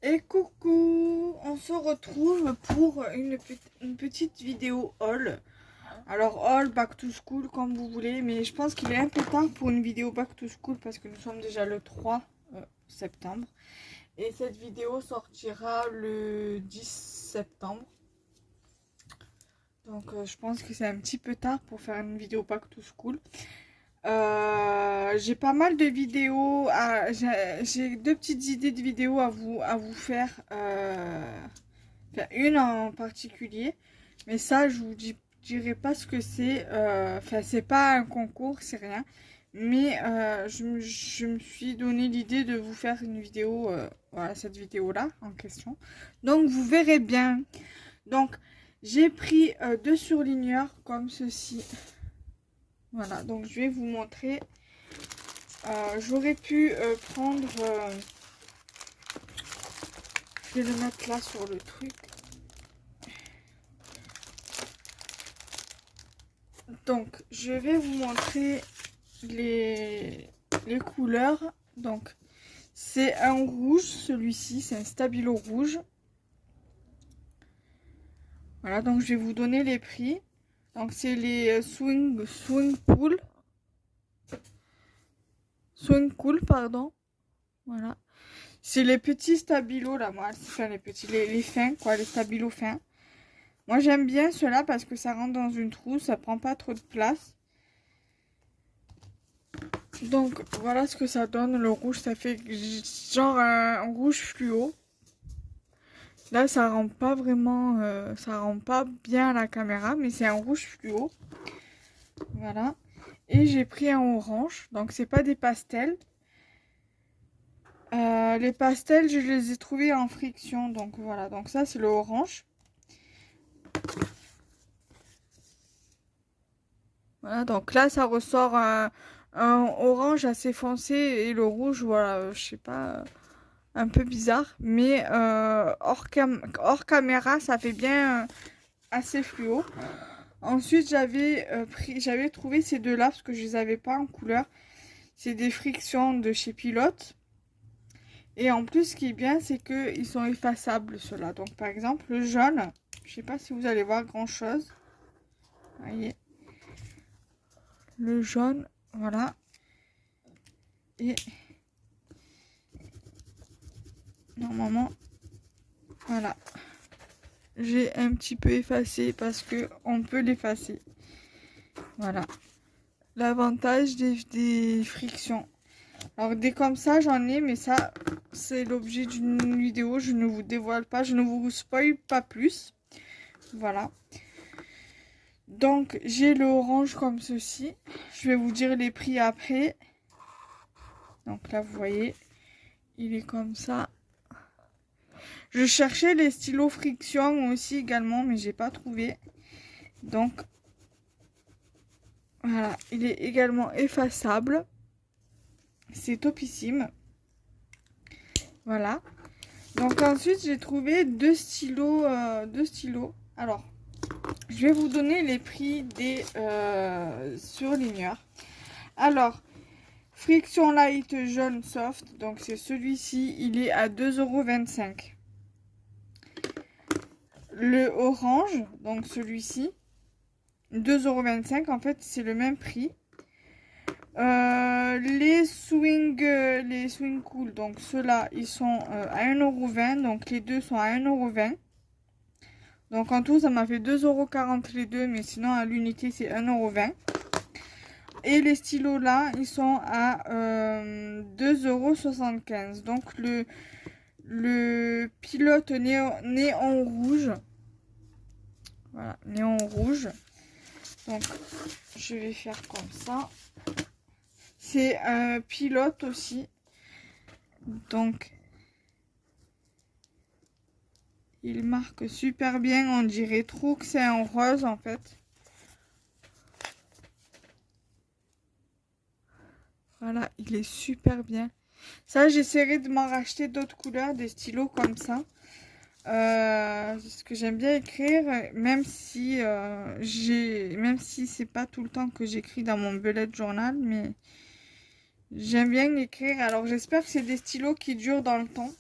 Et coucou, on se retrouve pour une petite vidéo haul. Alors haul, back to school comme vous voulez, mais je pense qu'il est un peu tard pour une vidéo back to school parce que nous sommes déjà le 3 septembre. Et cette vidéo sortira le 10 septembre. Donc je pense que c'est un petit peu tard pour faire une vidéo back to school. J'ai pas mal de vidéos, j'ai deux petites idées de vidéos à vous faire. Enfin, une en particulier, mais ça je vous dirai pas ce que c'est. Enfin, c'est pas un concours, c'est rien. Mais je me suis donné l'idée de vous faire une vidéo, voilà, cette vidéo-là en question. Donc vous verrez bien. Donc j'ai pris deux surligneurs comme ceci. Voilà, donc je vais vous montrer. J'aurais pu prendre... je vais le mettre là sur le truc. Donc, je vais vous montrer les couleurs. Donc, c'est un rouge, celui-ci, c'est un stabilo rouge. Voilà, donc je vais vous donner les prix. Donc, c'est les Swing Cool, pardon. Voilà. C'est les petits stabilos là, moi. Enfin, les fins, quoi, les stabilos fins. Moi, j'aime bien ceux-là parce que ça rentre dans une trousse, ça prend pas trop de place. Donc, voilà ce que ça donne. Le rouge, ça fait genre un rouge fluo. Là, ça rend pas vraiment, ça rend pas bien à la caméra, mais c'est un rouge fluo. Voilà. Et j'ai pris un orange, donc c'est pas des pastels. Les pastels, je les ai trouvés en friction, donc voilà. Donc ça, c'est le orange. Voilà, donc là, ça ressort un orange assez foncé et le rouge, voilà, je sais pas, un peu bizarre. Mais hors caméra, ça fait bien assez fluo. Ensuite, j'avais trouvé ces deux-là parce que je les avais pas en couleur. C'est des frictions de chez Pilote. Et en plus, ce qui est bien, c'est qu'ils sont effaçables, ceux-là. Donc, par exemple, le jaune, je sais pas si vous allez voir grand-chose. Voyez. Le jaune, voilà. Et normalement, voilà. J'ai un petit peu effacé parce que on peut l'effacer. Voilà. L'avantage des frictions. Alors des comme ça, j'en ai, mais ça, c'est l'objet d'une vidéo. Je ne vous dévoile pas, je ne vous spoil pas plus. Voilà. Donc, j'ai le orange comme ceci. Je vais vous dire les prix après. Donc là, vous voyez, il est comme ça. Je cherchais les stylos friction aussi également, mais j'ai pas trouvé. Donc, voilà, il est également effaçable. C'est topissime. Voilà. Donc ensuite, j'ai trouvé deux stylos. Alors, je vais vous donner les prix des surligneurs. Alors, Friction Light jaune soft, donc c'est celui-ci, il est à 2,25 €. Le orange, donc celui-ci, 2,25 € en fait, c'est le même prix. Les swing cool, donc ceux-là, ils sont à 1,20 €, donc les deux sont à 1,20 €. Donc en tout, ça m'a fait 2,40 € les deux, mais sinon à l'unité, c'est 1,20 €. Et les stylos là, ils sont à 2,75 €. Donc le pilote néon rouge. Voilà, néon rouge. Donc je vais faire comme ça. C'est un pilote aussi. Donc il marque super bien. On dirait trop que c'est un rose en fait. Voilà, il est super bien. Ça, j'essaierai de m'en racheter d'autres couleurs, des stylos comme ça. Ce que j'aime bien écrire, même si c'est pas tout le temps que j'écris dans mon bullet journal, mais j'aime bien écrire. Alors j'espère que c'est des stylos qui durent dans le temps.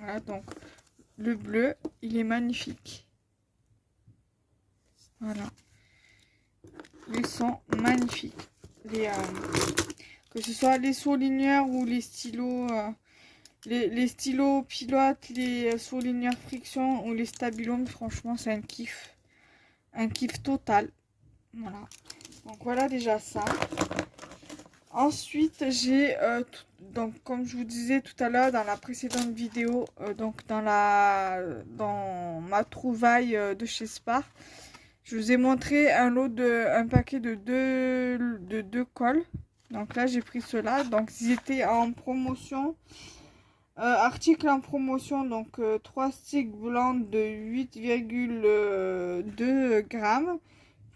Voilà, donc le bleu, il est magnifique. Voilà. Ils sont magnifiques. Que ce soit les surligneurs ou les stylos, les stylos pilotes, les surligneurs friction ou les stabilomes, franchement, c'est un kiff. Un kiff total. Voilà. Donc voilà déjà ça. Ensuite, j'ai, donc comme je vous disais tout à l'heure dans la précédente vidéo, donc dans ma trouvaille de chez Spar, je vous ai montré un paquet de deux cols. Donc là, j'ai pris ceux-là. Donc, ils étaient en promotion. Article en promotion. Donc, 3 sticks blancs de 8,2 grammes.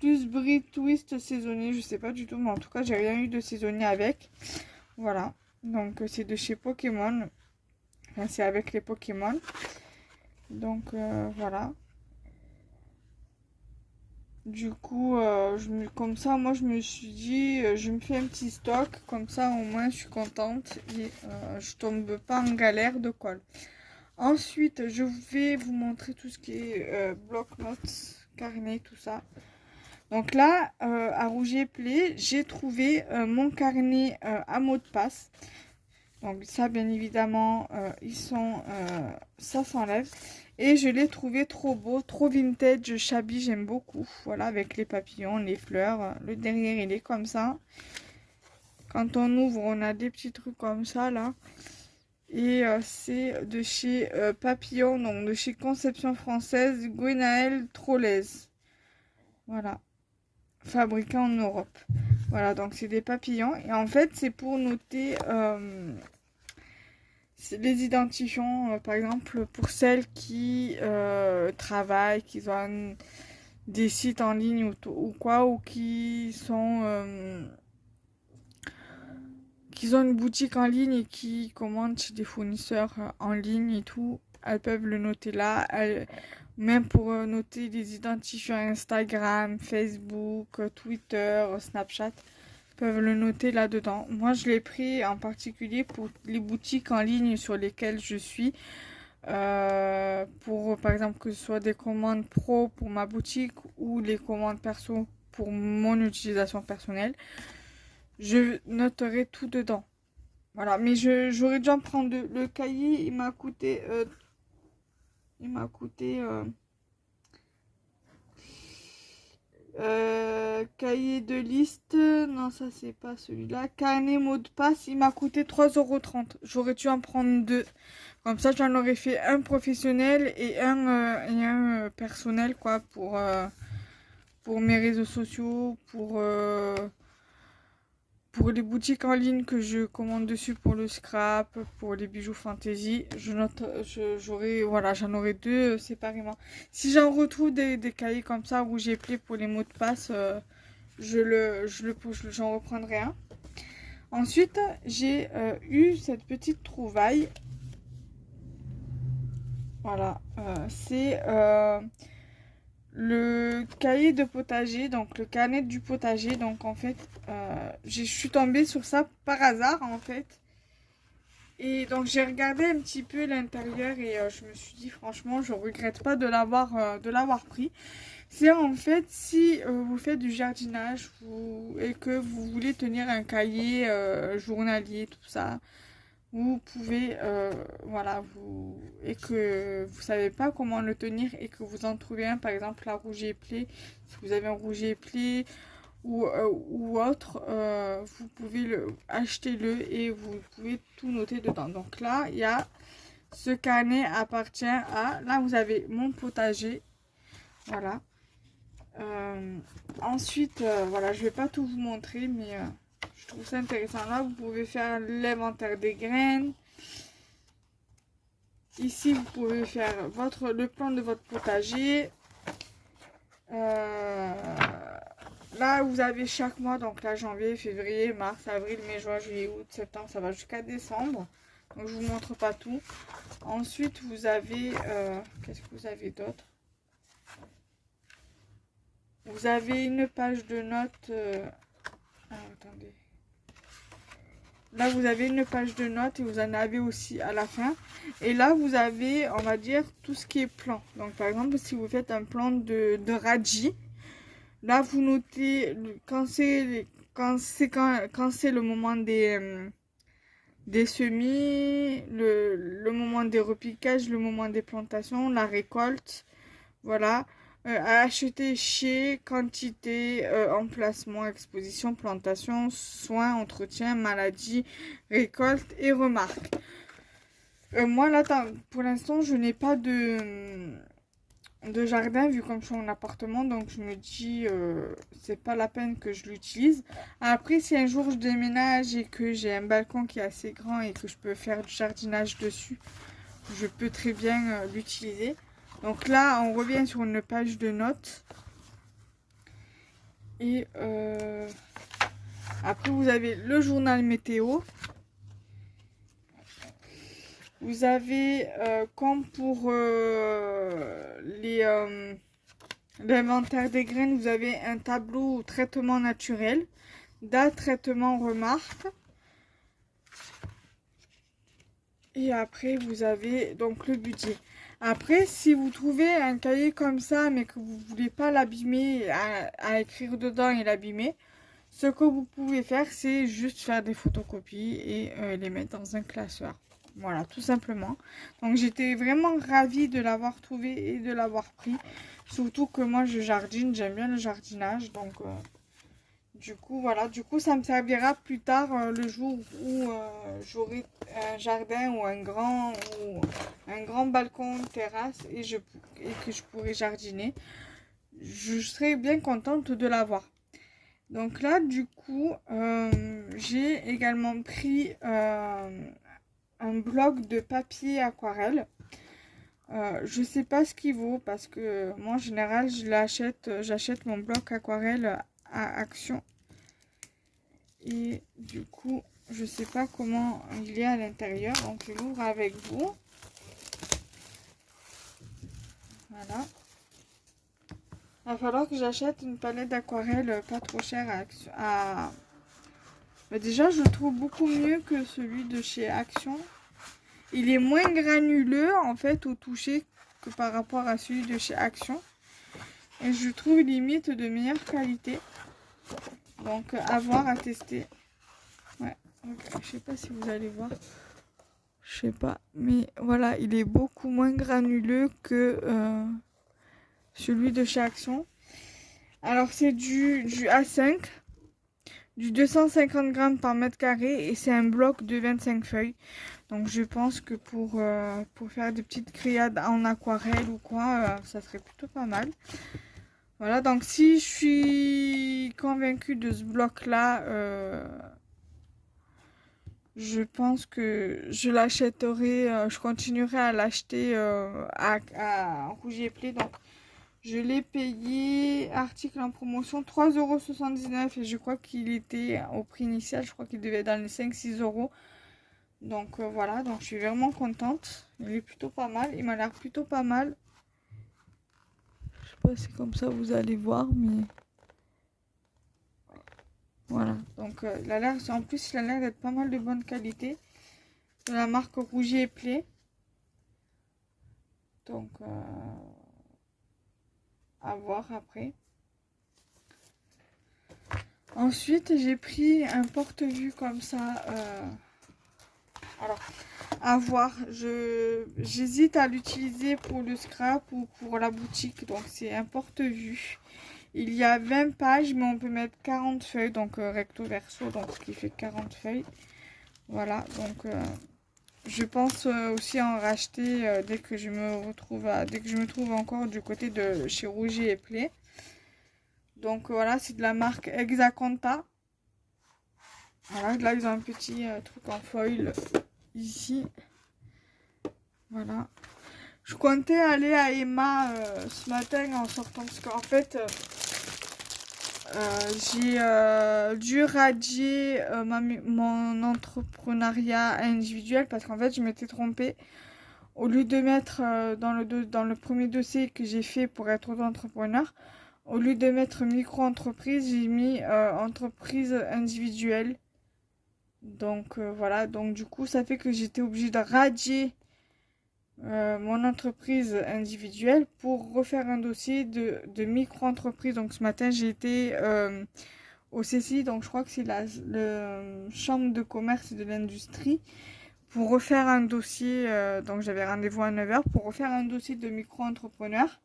Plus bris twist saisonnier. Je sais pas du tout. Mais en tout cas, j'ai rien eu de saisonnier avec. Voilà. Donc, c'est de chez Pokémon. Enfin, c'est avec les Pokémon. Donc, voilà. Du coup, comme ça, moi, je me suis dit, je me fais un petit stock. Comme ça, au moins, je suis contente. Et je tombe pas en galère de colle. Ensuite, je vais vous montrer tout ce qui est bloc-notes, carnet, tout ça. Donc là, à Rougier Play, j'ai trouvé mon carnet à mot de passe. Donc ça, bien évidemment, ça s'enlève. Et je l'ai trouvé trop beau, trop vintage, shabby, j'aime beaucoup. Voilà, avec les papillons, les fleurs. Le derrière, il est comme ça. Quand on ouvre, on a des petits trucs comme ça, là. Et c'est de chez Papillon, donc de chez Conception Française, Gwenaël Trollez. Voilà. Fabriqué en Europe. Voilà, donc c'est des papillons. Et en fait, c'est pour noter les identifiants, par exemple, pour celles qui travaillent, qui ont des sites en ligne ou quoi, ou qui ont une boutique en ligne et qui commandent chez des fournisseurs en ligne et tout. Elles peuvent le noter là. Même pour noter les identifiants Instagram, Facebook, Twitter, Snapchat, peuvent le noter là-dedans. Moi, je l'ai pris en particulier pour les boutiques en ligne sur lesquelles je suis. Pour, par exemple, que ce soit des commandes pro pour ma boutique ou les commandes perso pour mon utilisation personnelle. Je noterai tout dedans. Voilà, mais j'aurais dû en prendre deux. Le cahier, il m'a coûté... cahier de liste, non ça c'est pas celui-là. Carnet mot de passe, il m'a coûté 3,30 €. J'aurais dû en prendre deux. Comme ça j'en aurais fait un professionnel et un personnel quoi pour mes réseaux sociaux, pour les boutiques en ligne que je commande dessus pour le scrap, pour les bijoux fantasy, voilà, j'en aurai deux séparément. Si j'en retrouve des cahiers comme ça où j'ai plié pour les mots de passe, j'en reprendrai un. Ensuite, j'ai eu cette petite trouvaille. Voilà, c'est le cahier de potager, donc le carnet du potager. Donc en fait, je suis tombée sur ça par hasard en fait. Et donc j'ai regardé un petit peu l'intérieur et je me suis dit franchement, je regrette pas de l'avoir pris. C'est en fait si vous faites du jardinage et que vous voulez tenir un cahier journalier, tout ça. Vous pouvez, voilà, et que vous savez pas comment le tenir et que vous en trouvez un, par exemple, à Rougier Play. Si vous avez un Rougier Play ou autre, vous pouvez acheter-le et vous pouvez tout noter dedans. Donc là, il y a ce carnet appartient à, là vous avez mon potager, voilà. Ensuite, voilà, je vais pas tout vous montrer, mais je trouve ça intéressant. Là, vous pouvez faire l'inventaire des graines. Ici, vous pouvez faire le plan de votre potager. Là, vous avez chaque mois, donc là, janvier, février, mars, avril, mai, juin, juillet, août, septembre, ça va jusqu'à décembre. Donc, je vous montre pas tout. Ensuite, vous avez... qu'est-ce que vous avez d'autre? Vous avez une page de notes... attendez. là vous avez une page de notes et vous en avez aussi à la fin. Et là vous avez, on va dire, tout ce qui est plan. Donc par exemple, si vous faites un plan de radis, là vous notez quand c'est le moment des semis, le moment des repiquages, le moment des plantations, la récolte, voilà. À acheter chez, quantité, emplacement, exposition, plantation, soins, entretien, maladie, récolte et remarques. Moi là, pour l'instant, je n'ai pas de jardin vu comme je suis en appartement, donc je me dis c'est pas la peine que je l'utilise. Après, si un jour je déménage et que j'ai un balcon qui est assez grand et que je peux faire du jardinage dessus, je peux très bien l'utiliser. Donc là, on revient sur une page de notes. Et après, vous avez le journal météo. Vous avez, comme pour l'inventaire des graines, vous avez un tableau traitement naturel, date, traitement, remarque. Et après, vous avez donc le budget. Après, si vous trouvez un cahier comme ça, mais que vous ne voulez pas l'abîmer, à écrire dedans et l'abîmer, ce que vous pouvez faire, c'est juste faire des photocopies et les mettre dans un classeur. Voilà, tout simplement. Donc, j'étais vraiment ravie de l'avoir trouvé et de l'avoir pris. Surtout que moi, je jardine, j'aime bien le jardinage. Donc, du coup, voilà. Du coup, ça me servira plus tard, le jour où j'aurai un jardin ou un grand balcon, terrasse et que je pourrai jardiner. Je serai bien contente de l'avoir. Donc là, du coup, j'ai également pris un bloc de papier aquarelle. Je sais pas ce qu'il vaut parce que moi en général j'achète mon bloc aquarelle à Action. Et du coup, je sais pas comment il est à l'intérieur. Donc je l'ouvre avec vous. Voilà. Il va falloir que j'achète une palette d'aquarelle pas trop chère Mais déjà, je le trouve beaucoup mieux que celui de chez Action. Il est moins granuleux, en fait, au toucher que par rapport à celui de chez Action. Et je trouve limite de meilleure qualité. Donc, à voir, à tester. Ouais, okay. Je sais pas si vous allez voir. Je sais pas. Mais voilà, il est beaucoup moins granuleux que celui de chez Action. Alors, c'est du A5. Du 250 grammes par mètre carré et c'est un bloc de 25 feuilles. Donc je pense que pour faire des petites grillades en aquarelle ou quoi, ça serait plutôt pas mal. Voilà, donc si je suis convaincue de ce bloc là, je pense que je l'achèterai, je continuerai à l'acheter à Rougier Play. Donc je l'ai payé, article en promotion, 3,79 € et je crois qu'il était au prix initial, je crois qu'il devait être dans les 5-6 €. Donc voilà, donc je suis vraiment contente. Il est plutôt pas mal, il m'a l'air plutôt pas mal. Je sais pas si comme ça vous allez voir, mais voilà. Donc il a l'air, en plus il a l'air d'être pas mal de bonne qualité. De la marque Rougier Play. Donc à voir après. Ensuite, j'ai pris un porte-vue comme ça. Alors, à voir. J'hésite à l'utiliser pour le scrap ou pour la boutique. Donc, c'est un porte-vue. Il y a 20 pages, mais on peut mettre 40 feuilles. Donc, recto verso, donc ce qui fait 40 feuilles. Voilà, donc je pense aussi en racheter dès que je me trouve encore du côté de chez Rougier Play. Donc voilà, c'est de la marque Exaconta. Voilà, là ils ont un petit truc en foil ici. Voilà. Je comptais aller à Emma ce matin en sortant parce qu'en fait j'ai dû radier mon entrepreneuriat individuel parce qu'en fait je m'étais trompée. Au lieu de mettre dans le premier dossier que j'ai fait pour être auto-entrepreneur, au lieu de mettre micro-entreprise, j'ai mis entreprise individuelle. Donc voilà, donc du coup ça fait que j'étais obligée de radier mon entreprise individuelle pour refaire un dossier de micro-entreprise. Donc ce matin j'ai été au CCI, donc je crois que c'est la chambre de commerce et de l'industrie, pour refaire un dossier, donc j'avais rendez-vous à 9 h pour refaire un dossier de micro-entrepreneur.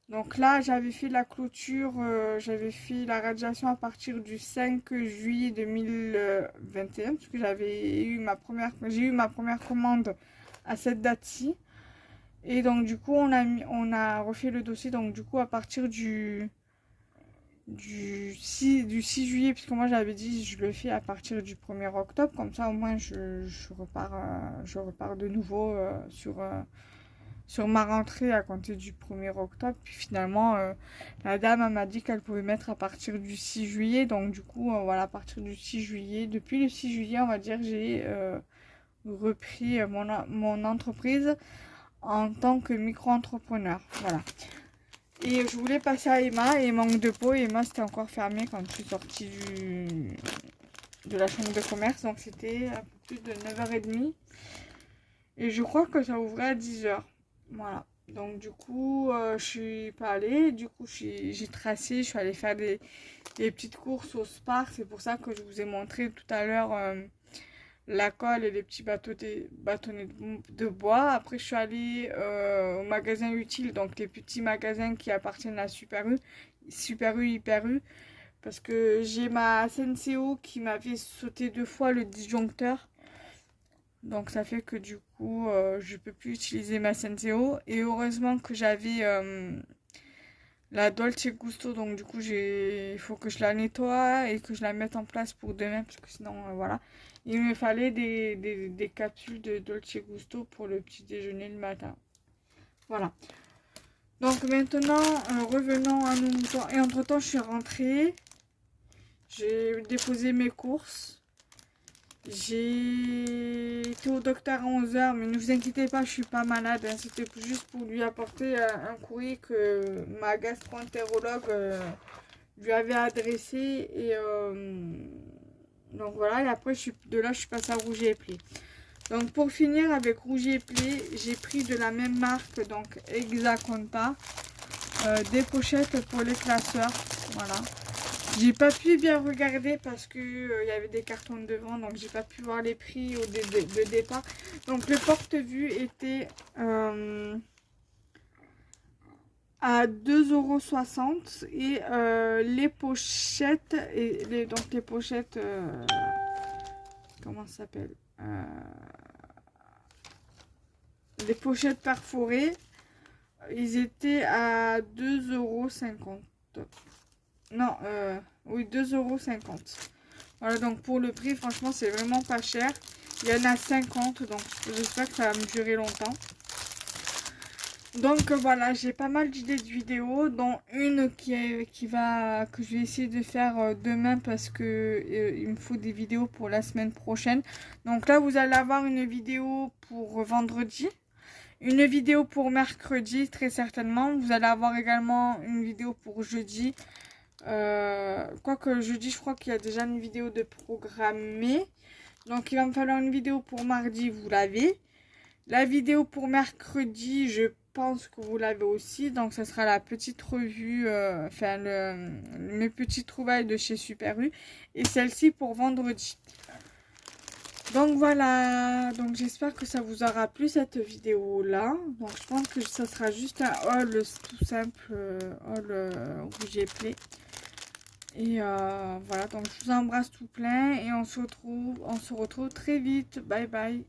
Donc là, j'avais fait la clôture, j'avais fait la radiation à partir du 5 juillet 2021, parce que j'ai eu ma première commande à cette date-ci. Et donc du coup, on a refait le dossier, donc du coup, à partir du 6 juillet, puisque moi j'avais dit je le fais à partir du 1er octobre, comme ça au moins je repars de nouveau sur ma rentrée à compter du 1er octobre. Puis finalement, la dame m'a dit qu'elle pouvait mettre à partir du 6 juillet. Donc du coup, voilà, à partir du 6 juillet, depuis le 6 juillet, on va dire, j'ai repris mon entreprise en tant que micro-entrepreneur. Voilà. Et je voulais passer à Emma et manque de peau. Emma, c'était encore fermé quand je suis sortie de la chambre de commerce. Donc c'était un peu plus de 9h30. Et je crois que ça ouvrait à 10h. Voilà. Donc du coup, je suis pas allée. Du coup, j'ai tracé. Je suis allée faire des petites courses au Spar. C'est pour ça que je vous ai montré tout à l'heure la colle et les petits bâtonnets de bois. Après, je suis allée au magasin utile. Donc les petits magasins qui appartiennent à Super U, Hyper U. Parce que j'ai ma Senseo qui m'avait sauté 2 fois le disjoncteur. Donc ça fait que du coup je peux plus utiliser ma Senseo. Et heureusement que j'avais la Dolce Gusto. Donc du coup il faut que je la nettoie et que je la mette en place pour demain. Parce que sinon voilà. Il me fallait des capsules de Dolce Gusto pour le petit déjeuner le matin. Voilà. Donc maintenant revenons à nos moutons. Et entre temps je suis rentrée. J'ai déposé mes courses. J'ai été au docteur à 11 h, mais ne vous inquiétez pas, je suis pas malade. Hein. C'était juste pour lui apporter un courrier que ma gastro-entérologue lui avait adressé. Et donc voilà, et après de là je suis passée à Rougier et Play. Donc pour finir avec Rougier et Play, j'ai pris de la même marque, donc Exaconta, des pochettes pour les classeurs. Voilà. J'ai pas pu bien regarder parce que y avait des cartons devant, donc j'ai pas pu voir les prix de départ. Donc le porte-vue était à 2,60 € et les pochettes donc les pochettes comment ça s'appelle, les pochettes perforées, ils étaient à 2,50 €. Non, oui, 2,50 €. Voilà, donc pour le prix, franchement, c'est vraiment pas cher. Il y en a 50, donc j'espère que ça va me durer longtemps. Donc voilà, j'ai pas mal d'idées de vidéos, dont une que je vais essayer de faire demain parce que il me faut des vidéos pour la semaine prochaine. Donc là, vous allez avoir une vidéo pour vendredi. Une vidéo pour mercredi, très certainement. Vous allez avoir également une vidéo pour jeudi. Quoique jeudi, je crois qu'il y a déjà une vidéo de programmée. Donc il va me falloir une vidéo pour mardi, vous l'avez. La vidéo pour mercredi, je pense que vous l'avez aussi. Donc ça sera la petite revue, mes petites trouvailles de chez Super U. Et celle-ci pour vendredi. Donc voilà, donc j'espère que ça vous aura plu cette vidéo là. Donc je pense que ça sera juste un haul tout simple, haul Rougier et Play. Et voilà, donc je vous embrasse tout plein et on se retrouve très vite. Bye bye.